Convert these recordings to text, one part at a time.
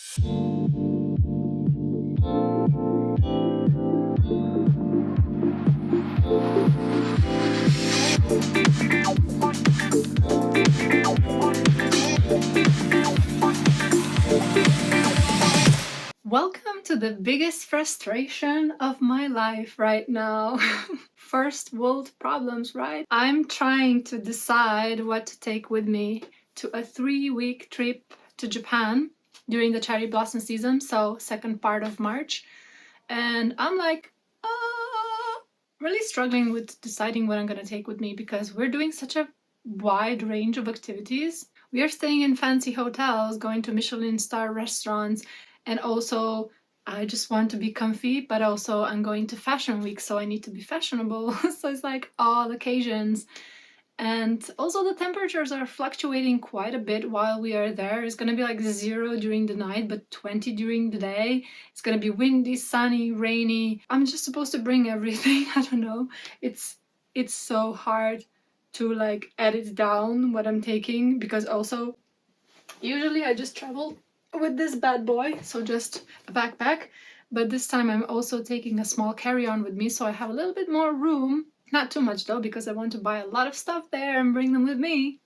Welcome to the biggest frustration of my life right now. First world problems, right? I'm trying to decide what to take with me to a 3-week trip to Japan during the cherry blossom season, so second part of March. And I'm like, really struggling with deciding what I'm gonna take with me because we're doing such a wide range of activities. We are staying in fancy hotels, going to Michelin star restaurants, and also I just want to be comfy, but also I'm going to fashion week, so I need to be fashionable. So it's like all occasions. And also the temperatures are fluctuating quite a bit while we are there. It's gonna be like 0 during the night, but 20 during the day. It's gonna be windy, sunny, rainy. I'm just supposed to bring everything. I don't know. It's so hard to like edit down what I'm taking, because also usually I just travel with this bad boy, so just a backpack. But this time I'm also taking a small carry-on with me, so I have a little bit more room. Not too much though, because I want to buy a lot of stuff there and bring them with me.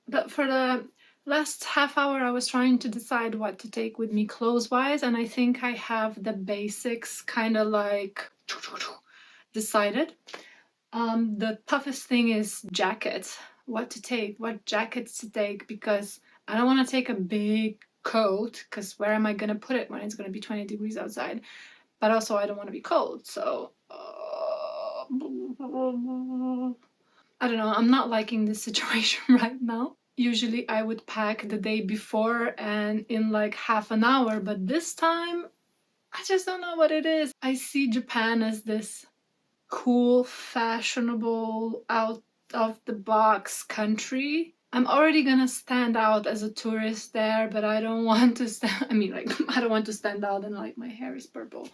But for the last half hour I was trying to decide what to take with me clothes-wise, and I think I have the basics kind of like decided. The toughest thing is jackets. What to take, what jackets to take, because I don't want to take a big coat, because where am I going to put it when it's going to be 20 degrees outside? But also I don't want to be cold, so I don't know, I'm not liking this situation right now. Usually I would pack the day before and in like half an hour, but this time I just don't know what it is. I see Japan as this cool, fashionable, out of the box country. I'm already gonna stand out as a tourist there, but I don't want to stand, I mean, like, I don't want to stand out and like my hair is purple.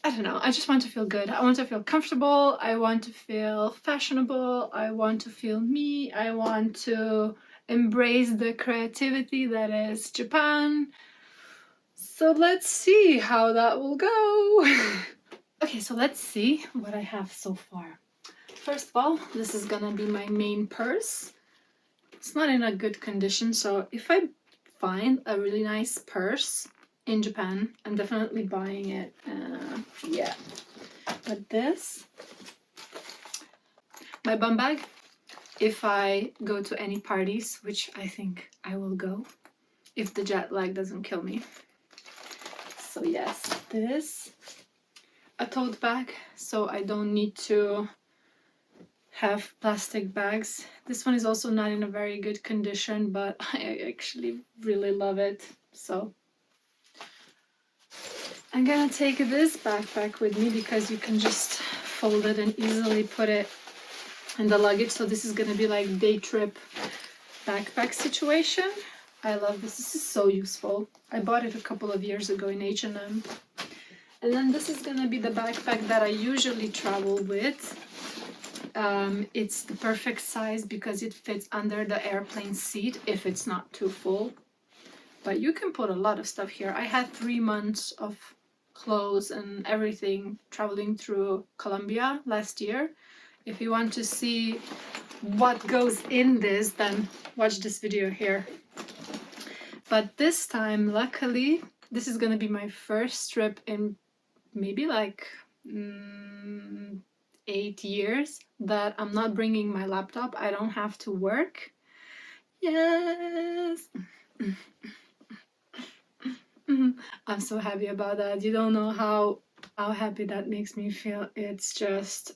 I don't know, I just want to feel good. I want to feel comfortable, I want to feel fashionable, I want to feel me, I want to embrace the creativity that is Japan. So let's see how that will go. Okay, so let's see what I have so far. First of all, this is gonna be my main purse. It's not in a good condition, so if I find a really nice purse in Japan, I'm definitely buying it. Yeah. But this, my bum bag, if I go to any parties, which I think I will go, if the jet lag doesn't kill me. So yes, this, a tote bag, so I don't need to have plastic bags. This one is also not in a very good condition, but I actually really love it. So I'm gonna take this backpack with me because you can just fold it and easily put it in the luggage. So this is gonna be like day trip backpack situation. I love this. This is so useful. I bought it a couple of years ago in H&M. And then this is gonna be the backpack that I usually travel with. It's the perfect size because it fits under the airplane seat if it's not too full. But you can put a lot of stuff here. I had 3 months of clothes and everything traveling through Colombia last year. If you want to see what goes in this, then watch this video here. But this time, luckily, this is gonna be my first trip in maybe like 8 years that I'm not bringing my laptop. I don't have to work. Yes. I'm so happy about that. You don't know how happy that makes me feel. It's just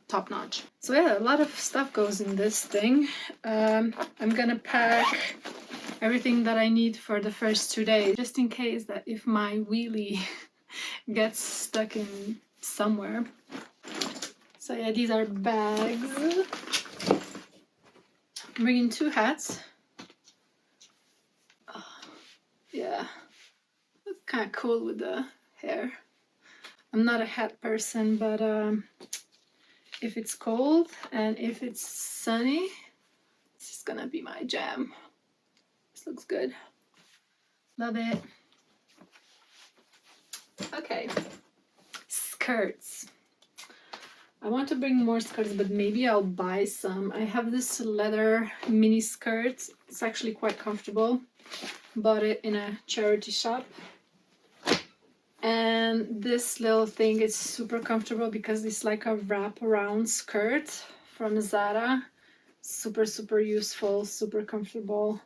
top notch. So yeah, a lot of stuff goes in this thing. I'm gonna pack everything that I need for the first 2 days, just in case that if my wheelie gets stuck in somewhere. So yeah, these are bags. I'm bringing 2 hats. Yeah, that's kind of cool with the hair. I'm not a hat person, but if it's cold and if it's sunny, this is gonna be my jam. This looks good. Love it. Okay, skirts. I want to bring more skirts, but maybe I'll buy some. I have this leather mini skirt. It's actually quite comfortable. Bought it in a charity shop. And this little thing is super comfortable because it's like a wrap-around skirt from Zara. Super, super useful, super comfortable.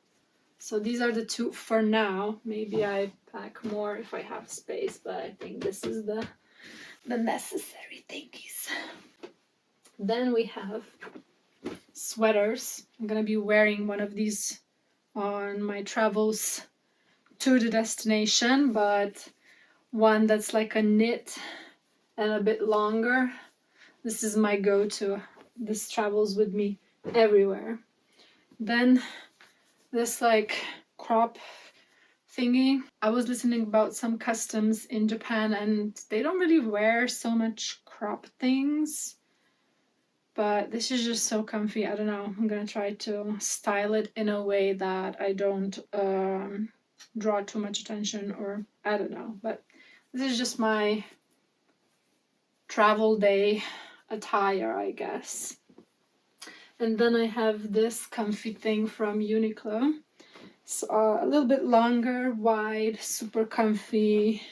So these are the two for now. Maybe I pack more if I have space, but I think this is the necessary thingies. Then we have sweaters. I'm gonna be wearing one of these on my travels to the destination, but one that's like a knit and a bit longer. This is my go-to. This travels with me everywhere. Then this like crop thingy. I was listening about some customs in Japan and they don't really wear so much crop things. But this is just so comfy. I don't know. I'm gonna try to style it in a way that I don't draw too much attention, or I don't know. But this is just my travel day attire, I guess. And then I have this comfy thing from Uniqlo. It's a little bit longer, wide, super comfy.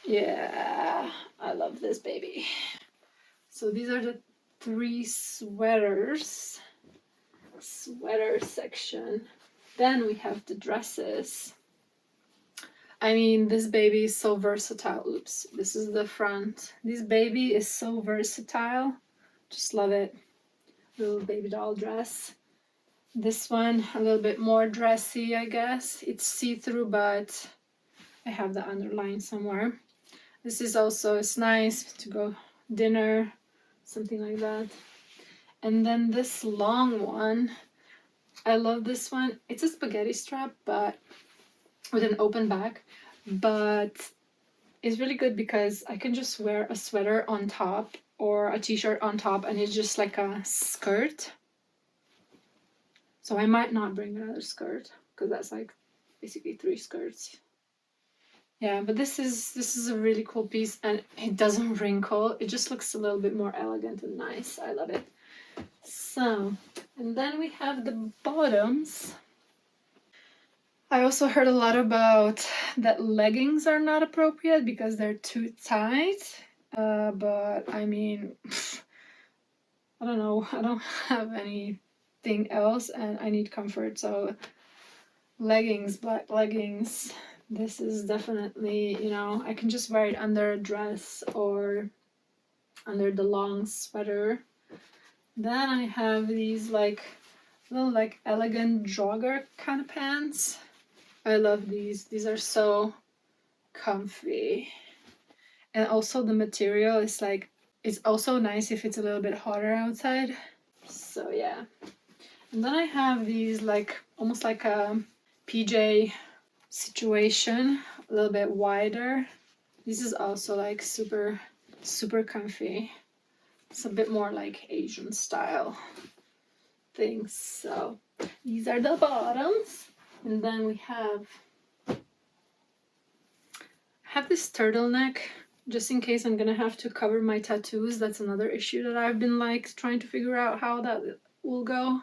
Yeah, I love this baby. So these are the 3 sweaters. Sweater section. Then we have the dresses. I mean, this baby is so versatile. Oops, this is the front. This baby is so versatile. Just love it. Little baby doll dress. This one, a little bit more dressy, I guess. It's see-through, but I have the underline somewhere. This is also, it's nice to go dinner, something like that. And then this long one, I love this one. It's a spaghetti strap, but with an open back, but it's really good because I can just wear a sweater on top or a t-shirt on top, and it's just like a skirt. So I might not bring another skirt because that's like basically 3 skirts. Yeah, but this is a really cool piece, and it doesn't wrinkle. It just looks a little bit more elegant and nice. I love it. So, and then we have the bottoms. I also heard a lot about that leggings are not appropriate because they're too tight. But I mean, I don't know. I don't have anything else and I need comfort. So leggings, black leggings. This is definitely, you know, I can just wear it under a dress or under the long sweater. Then I have these like little like elegant jogger kind of pants. I love these. These are so comfy. And also the material is like, it's also nice if it's a little bit hotter outside. So yeah. And then I have these like, almost like a PJ situation, a little bit wider. This is also like super, super comfy. It's a bit more like Asian style things. So these are the bottoms. And then we have this turtleneck just in case I'm gonna have to cover my tattoos. That's another issue that I've been like trying to figure out how that will go.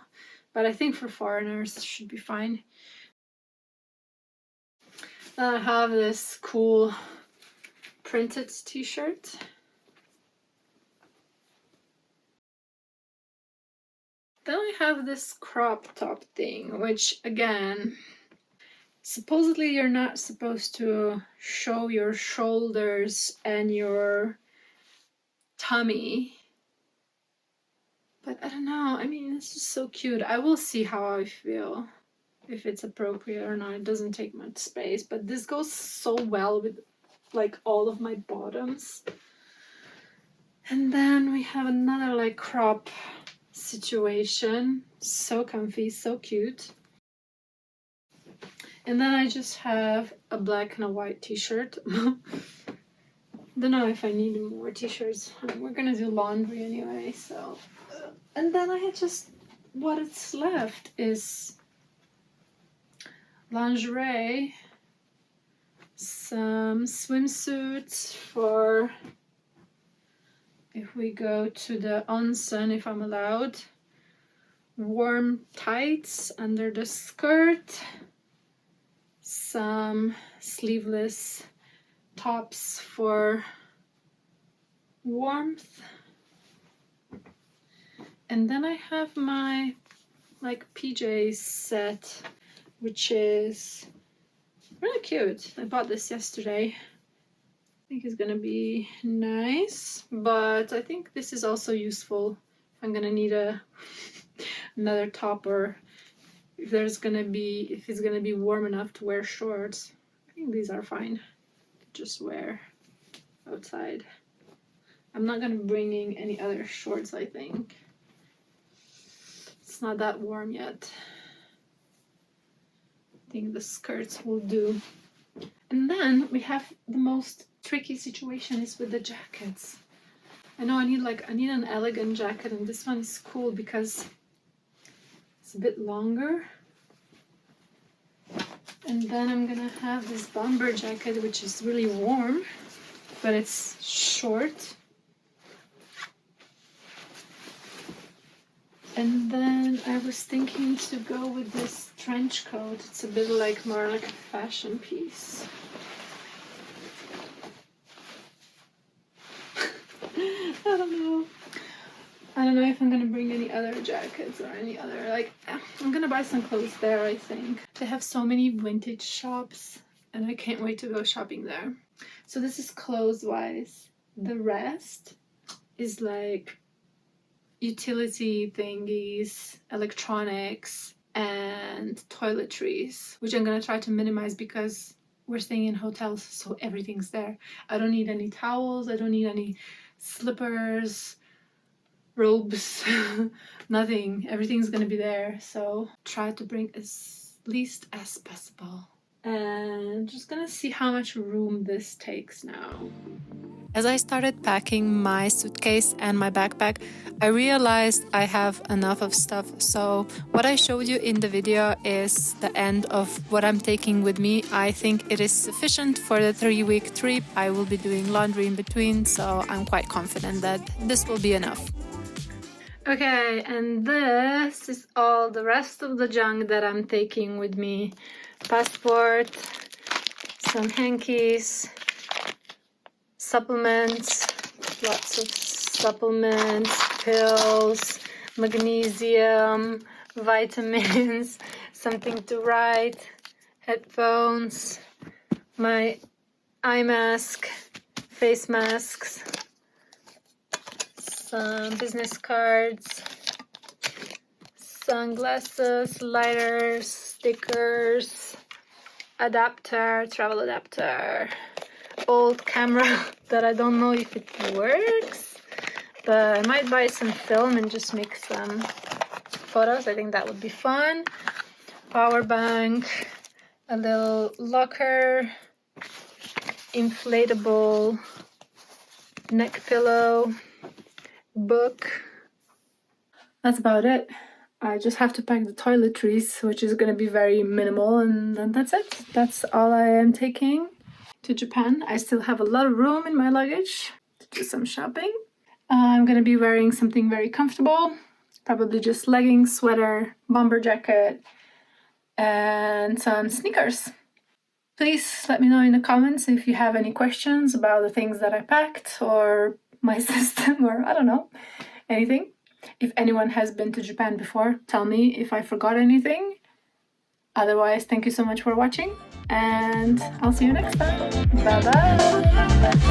But I think for foreigners it should be fine. Then I have this cool printed t-shirt. Then I have this crop top thing, which again, supposedly you're not supposed to show your shoulders and your tummy. But I don't know, I mean, it's just so cute. I will see how I feel, if it's appropriate or not. It doesn't take much space, but this goes so well with like all of my bottoms. And then we have another like crop situation. So comfy, so cute. And then I just have a black and a white t-shirt. Don't know if I need more t-shirts. We're gonna do laundry anyway, so. And then I just, what it's left is lingerie, some swimsuits for if we go to the onsen, if I'm allowed, warm tights under the skirt, some sleeveless tops for warmth, and then I have my like PJs set, which is really cute. I bought this yesterday. I think it's gonna be nice, but I think this is also useful if I'm gonna need another top, or if it's gonna be warm enough to wear shorts. I think these are fine to just wear outside. I'm not gonna be bringing any other shorts, I think. It's not that warm yet. I think the skirts will do. And then we have the most tricky situation is with the jackets. I know I need an elegant jacket, and this one is cool because it's a bit longer. And then I'm gonna have this bomber jacket, which is really warm, but it's short. And then I was thinking to go with this trench coat. It's a bit more like a fashion piece. I don't know if I'm gonna bring any other jackets or any other, I'm gonna buy some clothes there, I think. They have so many vintage shops and I can't wait to go shopping there. So this is clothes-wise. The rest is like utility thingies, electronics, and toiletries, which I'm gonna try to minimize because we're staying in hotels, so everything's there. I don't need any towels, I don't need any slippers, robes, nothing. Everything's gonna be there, so try to bring as least as possible. And just gonna see how much room this takes now. As I started packing my suitcase and my backpack, I realized I have enough of stuff. So what I showed you in the video is the end of what I'm taking with me. I think it is sufficient for the 3-week trip. I will be doing laundry in between, so I'm quite confident that this will be enough. Okay, and this is all the rest of the junk that I'm taking with me. Passport, some hankies, supplements, lots of supplements, pills, magnesium, vitamins, something to write, headphones, my eye mask, face masks, some business cards, sunglasses, lighters, stickers, adapter, travel adapter, old camera that I don't know if it works, but I might buy some film and just make some photos. I think that would be fun. Power bank, a little locker, inflatable neck pillow, book. That's about it. I just have to pack the toiletries, which is going to be very minimal, and then that's it. That's all I am taking to Japan. I still have a lot of room in my luggage to do some shopping. I'm going to be wearing something very comfortable, probably just leggings, sweater, bomber jacket, and some sneakers. Please let me know in the comments if you have any questions about the things that I packed or my system, or I don't know, anything. If anyone has been to Japan before, tell me if I forgot anything. Otherwise, thank you so much for watching, and I'll see you next time. Bye-bye!